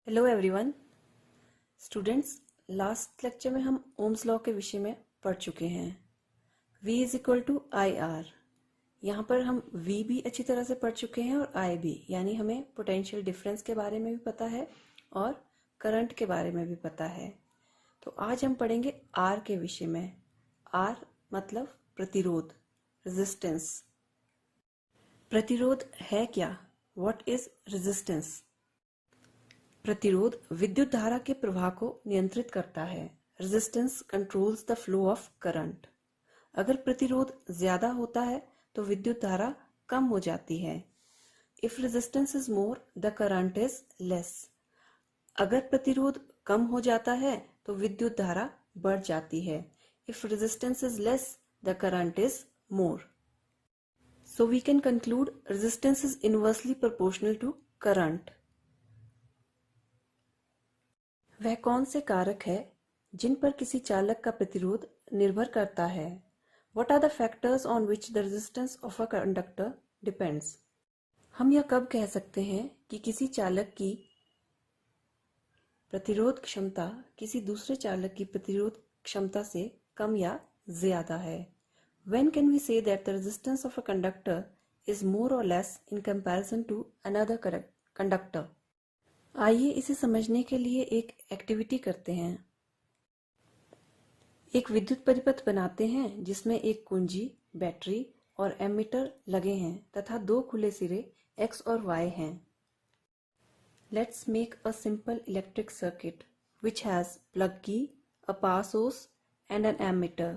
Hello everyone students. Last lecture में हम Ohm's law के विषय में पढ़ चुके हैं। V is equal to I R. यहाँ पर हम V भी अच्छी तरह से पढ़ चुके हैं और I भी, यानी हमें पोटेंशियल डिफरेंस के बारे में भी पता है और करंट के बारे में भी पता है। तो आज हम पढ़ेंगे R के विषय में। R मतलब प्रतिरोध, रेजिस्टेंस। प्रतिरोध है क्या? What is resistance? प्रतिरोध विद्युत धारा के प्रवाह को नियंत्रित करता है। Resistance controls the flow of current. अगर प्रतिरोध ज्यादा होता है तो विद्युत धारा कम हो जाती है। If resistance is more the current is less. अगर प्रतिरोध कम हो जाता है तो विद्युत धारा बढ़ जाती है। If resistance is less the current is more. So we can conclude resistance is inversely proportional to current. वह कौन से कारक है जिन पर किसी चालक का प्रतिरोध निर्भर करता है? What are the factors on which the resistance of a conductor depends? हम यह कब कह सकते हैं कि किसी चालक की प्रतिरोध क्षमता किसी दूसरे चालक की प्रतिरोध क्षमता से कम या ज्यादा है? When can we say that the resistance of a conductor is more or less in comparison to another conductor? आइए इसे समझने के लिए एक एक्टिविटी करते हैं। एक विद्युत परिपथ बनाते हैं जिसमें एक कुंजी, बैटरी और एमीटर लगे हैं तथा दो खुले सिरे X और Y हैं। Let's make a simple electric circuit which has plug key, a power source and an ammeter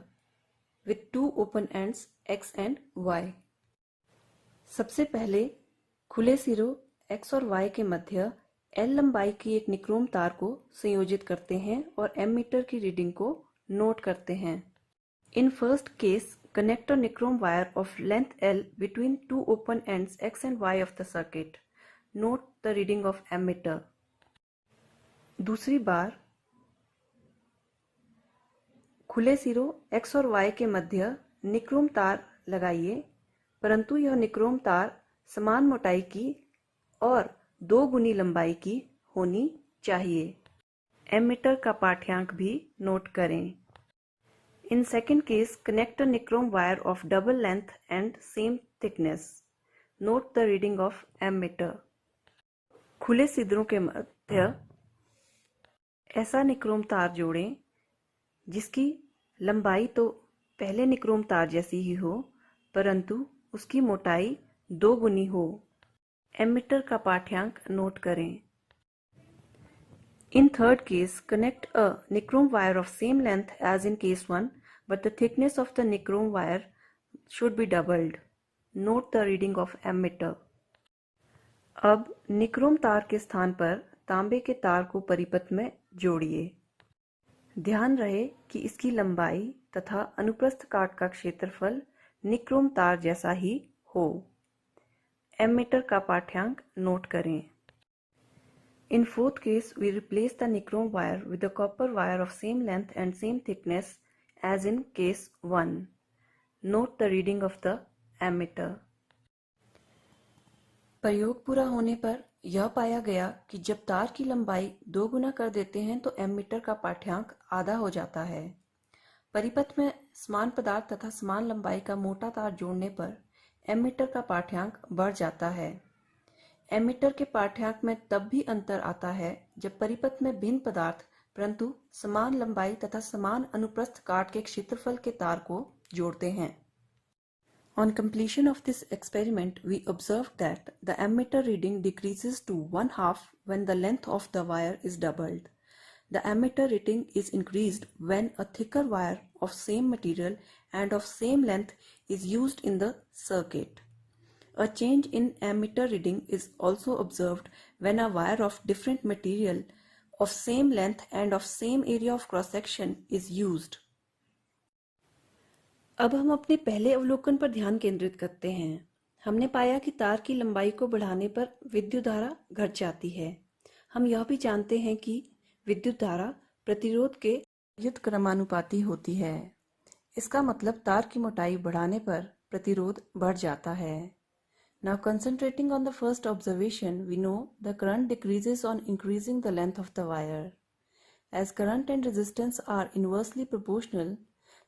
with two open ends X and Y। सबसे पहले खुले सिरों X और Y के मध्य L लंबाई की एक निक्रोम तार को संयोजित करते हैं और एमीटर की रीडिंग को नोट करते हैं। In first case connect a nichrome wire of length L between two open ends X and Y of the circuit. Note the reading of ammeter. दूसरी बार खुले सिरों X और Y के मध्य निक्रोम तार लगाइए, परंतु यह निक्रोम तार समान मोटाई की और 2 गुनी लंबाई की होनी चाहिए। एमीटर का पाठ्यांक भी नोट करें। In second case connect a nichrome wire of double length and same thickness. Note the reading of ammeter. खुले छिद्रों के मध्य ऐसा निक्रोम तार जोड़ें जिसकी लंबाई तो पहले निक्रोम तार जैसी ही हो, परंतु उसकी मोटाई 2 गुनी हो। एमीटर का पाठ्यांक नोट करें। In third case, connect a nichrome wire of same length as in case 1, but the thickness of the nichrome wire should be doubled. Note the reading of ammeter. अब निक्रोम तार के स्थान पर तांबे के तार को परिपथ में जोड़िए। ध्यान रहे कि इसकी लंबाई तथा अनुप्रस्थ काट का क्षेत्रफल निक्रोम तार जैसा ही हो। एमीटर का पाठ्यांक नोट करें। In fourth case, we replace the nichrome wire with a copper wire of same length and same thickness as in case 1. Note the reading of the ammeter. प्रयोग पूरा होने पर यह पाया गया कि जब तार की लंबाई 2 गुना कर देते हैं तो एमीटर का पाठ्यांक आधा हो जाता है। परिपथ में समान पदार्थ तथा समान लंबाई का मोटा तार जोड़ने पर एमीटर का पाठ्यांक बढ़ जाता है। एमीटर के पाठ्यांक में तब भी अंतर आता है जब परिपथ में भिन्न पदार्थ परंतु समान लंबाई तथा समान अनुप्रस्थ काट के क्षेत्रफल के तार को जोड़ते हैं। On completion of this experiment, we observed that the ammeter reading decreases to 1/2 when the length of the wire is doubled. The ammeter reading is increased when a thicker wire of same material and of same length is used in the circuit. A change in ammeter reading is also observed when a wire of different material of same length and of same area of cross section is used. अब हम अपने पहले अवलोकन पर ध्यान केंद्रित करते हैं। हमने पाया कि तार की लंबाई को बढ़ाने पर विद्युत धारा घट जाती है। हम यह भी जानते हैं कि विद्युत धारा प्रतिरोध के व्युत्क्रमानुपाती होती है। इसका मतलब तार की मोटाई बढ़ाने पर प्रतिरोध बढ़ जाता है। Now concentrating on the first observation, we know the current decreases on increasing the length of the wire. As current and resistance are inversely proportional,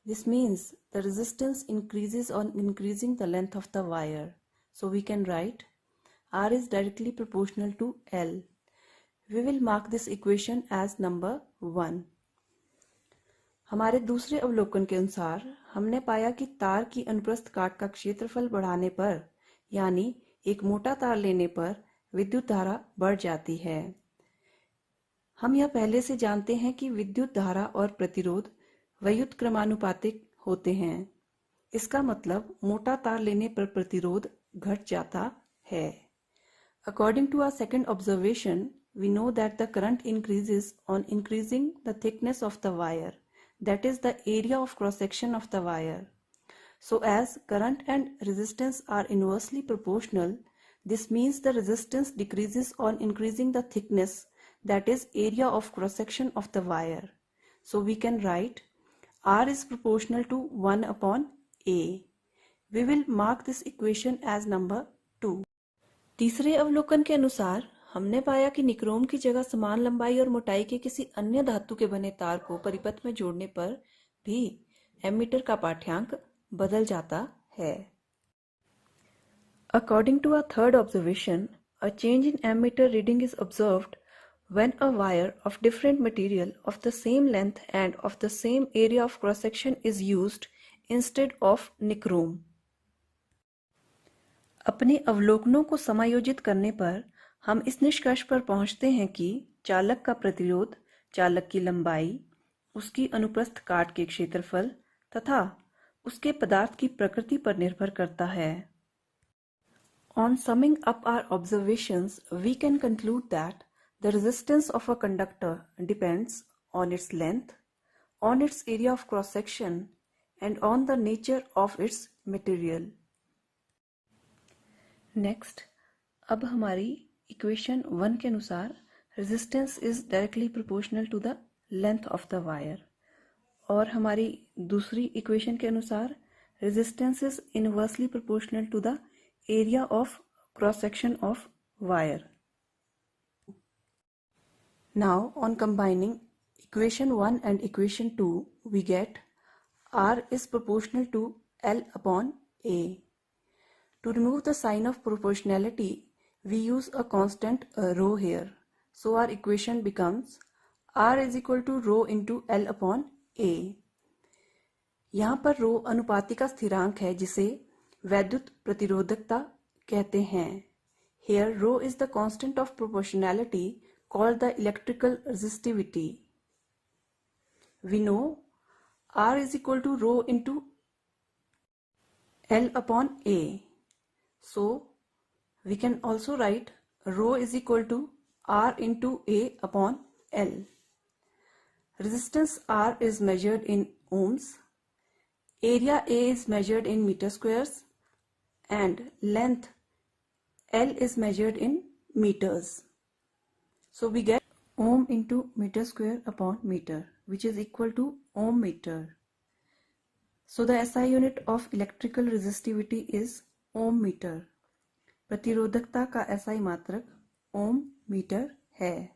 this means the resistance increases on increasing the length of the wire. So we can write R is directly proportional to L. We will mark this equation as number 1. हमारे दूसरे अवलोकन के अनुसार हमने पाया कि तार की अनुप्रस्थ काट का क्षेत्रफल बढ़ाने पर यानी एक मोटा तार लेने पर विद्युत धारा बढ़ जाती है। हम यह पहले से जानते हैं कि विद्युत धारा और प्रतिरोध व्युत्क्रमानुपातिक होते हैं। इसका मतलब मोटा तार लेने पर प्रतिरोध घट जाता है। According to our second observation, we know that the current increases on increasing the thickness of the wire, that is the area of cross section of the wire. So as current and resistance are inversely proportional, this means the resistance decreases on increasing the thickness, that is area of cross section of the wire. So we can write R is proportional to 1 upon A. We will mark this equation as number 2. तीसरे अवलोकन के अनुसार हमने पाया कि nichrome की जगह समान लंबाई और मोटाई के किसी अन्य धातु के बने तार को परिपथ में जोड़ने पर भी एमीटर का पाठ्यांक बदल जाता है। According to our third observation, a change in ammeter reading is observed when a wire of different material of the same length and of the same area of cross section is used instead of nichrome. अपने अवलोकनों को समायोजित करने पर हम इस निष्कर्ष पर पहुंचते हैं कि चालक का प्रतिरोध, चालक की लंबाई, उसकी अनुप्रस्थ काट के क्षेत्रफल तथा उसके पदार्थ की प्रकृति पर निर्भर करता है। On summing up our observations, we can conclude that the resistance of a conductor depends on its length, on its area of cross section, and on the nature of its material. Next, अब हमारी equation 1 के अनुसार resistance is directly proportional to the length of the wire और हमारी दूसरी equation के अनुसार resistance is inversely proportional to the area of cross section of wire. Now on combining equation 1 and equation 2, we get R is proportional to L upon A. To remove the sign of proportionality, we use a constant rho here. So our equation becomes R is equal to rho into L upon A. यहाँ पर rho अनुपाती का स्थिरांक है जिसे वैद्युत प्रतिरोधकता कहते हैं. Here rho is the constant of proportionality called the electrical resistivity. We know R is equal to rho into L upon A. So we can also write rho is equal to R into A upon L. Resistance R is measured in ohms, area A is measured in meter squares, and length L is measured in meters. So we get ohm into meter square upon meter, which is equal to ohm meter. So the SI unit of electrical resistivity is ohm metre. प्रतिरोधकता का SI मात्रक ओम metre है.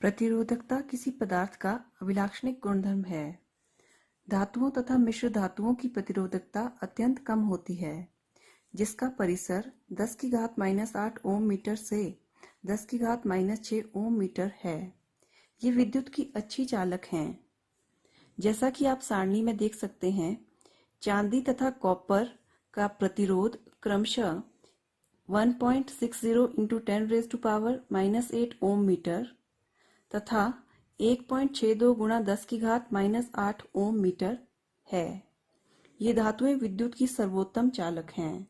प्रतिरोधकता किसी पदार्थ का अभिलाक्षणिक गुणधर्म है. धातुओं तथा मिश्र धातुओं की प्रतिरोधकता अत्यंत कम होती है, जिसका परिसर 10 की घात -8 ओम मीटर से 10 की घात -6 ओम मीटर है. ये विद्युत की अच्छी चालक हैं. जैसा कि आप सारणी में देख सकते हैं, चांदी तथा कॉपर का प्रतिरोध क्रमशः 1.60 into 10⁻⁻8 ओम मीटर तथा 1.62 गुणा 10 की घात -8 ओम मीटर है. ये धातुएं विद्युत की सर्वोत्तम चालक हैं.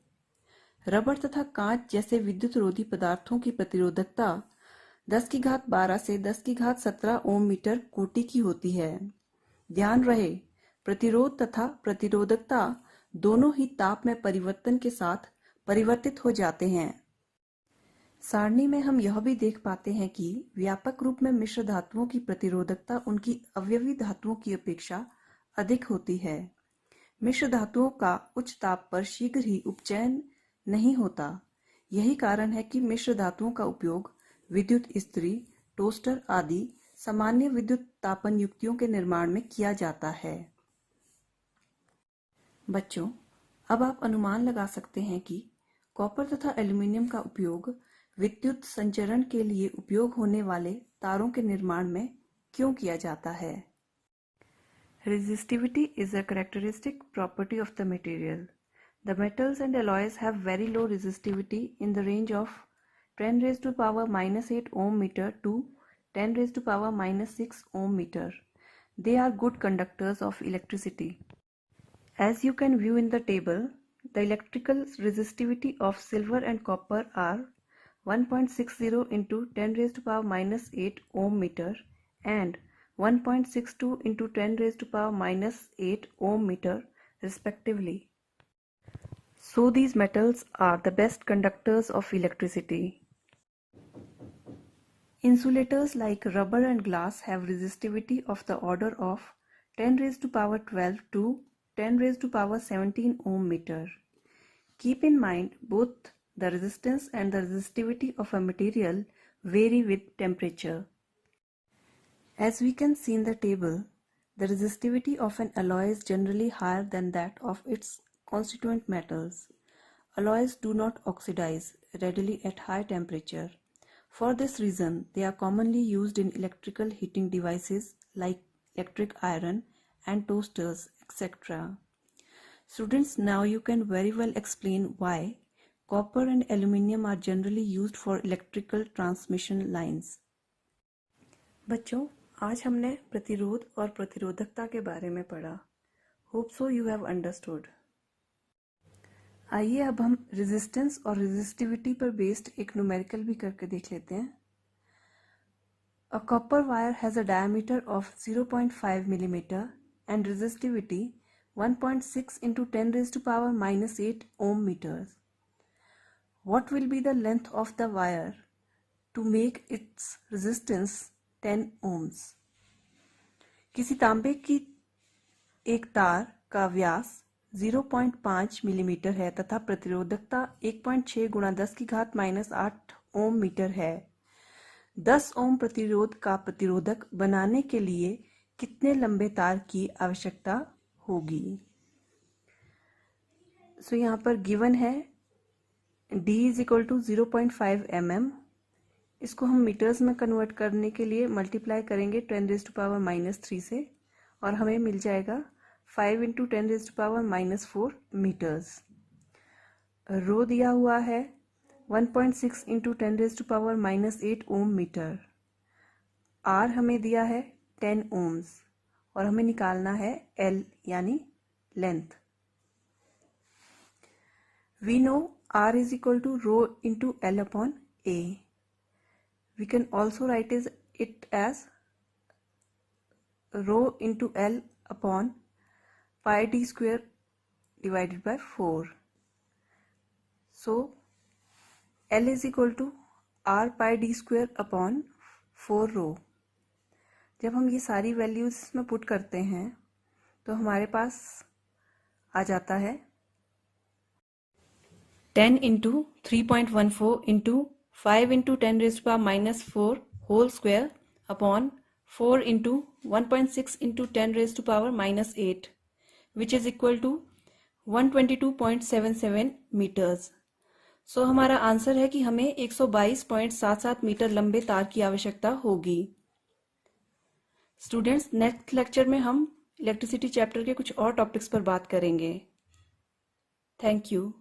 रबड़ तथा कांच जैसे विद्युत रोधी पदार्थों की प्रतिरोधकता 10 की घात 12 से 10 की घात 17 ओम मीटर कोटि की होती है. ध्यान रहे, प्रतिरोध तथा प्रतिरोधकता दोनों ही ताप में परिवर्तन के साथ परिवर्तित हो जाते हैं. सारणी में हम यह भी देख पाते हैं कि व्यापक रूप में मिश्र धातुओं की प्रतिरोधकता उनकी अवयवी धातुओं की अपेक्षा अधिक होती है. मिश्र धातुओं का उच्च ताप पर शीघ्र ही उपचयन नहीं होता। यही कारण है कि मिश्र धातुओं का उपयोग विद्युत इस्त्री, टोस्टर आदि सामान्य विद्युत तापन युक्तियों के निर्माण में किया जाता है। बच्चों, अब आप अनुमान लगा सकते हैं कि कॉपर तथा एल्यूमीनियम का उपयोग विद्युत संचरण के लिए उपयोग होने वाले तारों के निर्माण में क्यों किया जाता है। Resistivity is a characteristic property of the material. The metals and alloys have very low resistivity in the range of 10 raised to power minus 8 ohm meter to 10 raised to power minus 6 ohm meter. They are good conductors of electricity. As you can view in the table, the electrical resistivity of silver and copper are 1.60 into 10 raised to power minus 8 ohm meter and 1.62 into 10 raised to power minus 8 ohm meter respectively. So these metals are the best conductors of electricity. Insulators like rubber and glass have resistivity of the order of 10 raised to power 12 to 10 raised to power 17 ohm meter. Keep in mind both the resistance and the resistivity of a material vary with temperature. As we can see in the table, the resistivity of an alloy is generally higher than that of its constituent metals. Alloys do not oxidize readily at high temperature. For this reason, they are commonly used in electrical heating devices like electric iron and toasters, etc. Students, now you can very well explain why copper and aluminium are generally used for electrical transmission lines. बच्चों, आज हमने प्रतिरोध और प्रतिरोधकता के बारे में पढ़ा। Hope so you have understood. आइए अब हम रेजिस्टेंस और रेजिस्टिविटी पर बेस्ड एक न्यूमेरिकल भी करके देख लेते हैं। A copper wire has a diameter of 0.5 millimeter and resistivity 1.6 into 10 raised to power minus 8 ohm meters. What will be the length of the wire to make its resistance 10 ohms? किसी तांबे की एक तार का व्यास 0.5 मिलीमीटर है तथा प्रतिरोधकता 1.6 गुणा 10 की घात माइनस 8 ओम मीटर है। 10 ओम प्रतिरोध का प्रतिरोधक बनाने के लिए कितने लंबे तार की आवश्यकता होगी। सो यहाँ पर गिवन है D is equal to 0.5 mm। इसको हम मीटर्स में कन्वर्ट करने के लिए मल्टीप्लाई करेंगे 10 रेज़ टू पावर माइनस 3 से और हमें मिल जाएगा 5 into 10 raise to power minus 4 metres. Rho दिया हुआ है 1.6 into 10 raise to power minus 8 ohm metre. R हमें दिया है 10 ओम्स और हमें निकालना है एल यानी length. We know R is equal to rho into L upon A. We can also write it as rho into L upon pi d square divided by 4. So L is equal to r pi d square upon 4 rho. जब हम ये सारी values इसमें put करते हैं तो हमारे पास आ जाता है 10 into 3.14 into 5 into 10 raised to power minus 4 whole square upon 4 into 1.6 into 10 raised to power minus 8 which is equal to 122.77 meters. So हमारा आंसर है कि हमें 122.77 मीटर लंबे तार की आवश्यकता होगी। स्टूडेंट्स, नेक्स्ट लेक्चर में हम इलेक्ट्रिसिटी चैप्टर के कुछ और टॉपिक्स पर बात करेंगे। Thank you.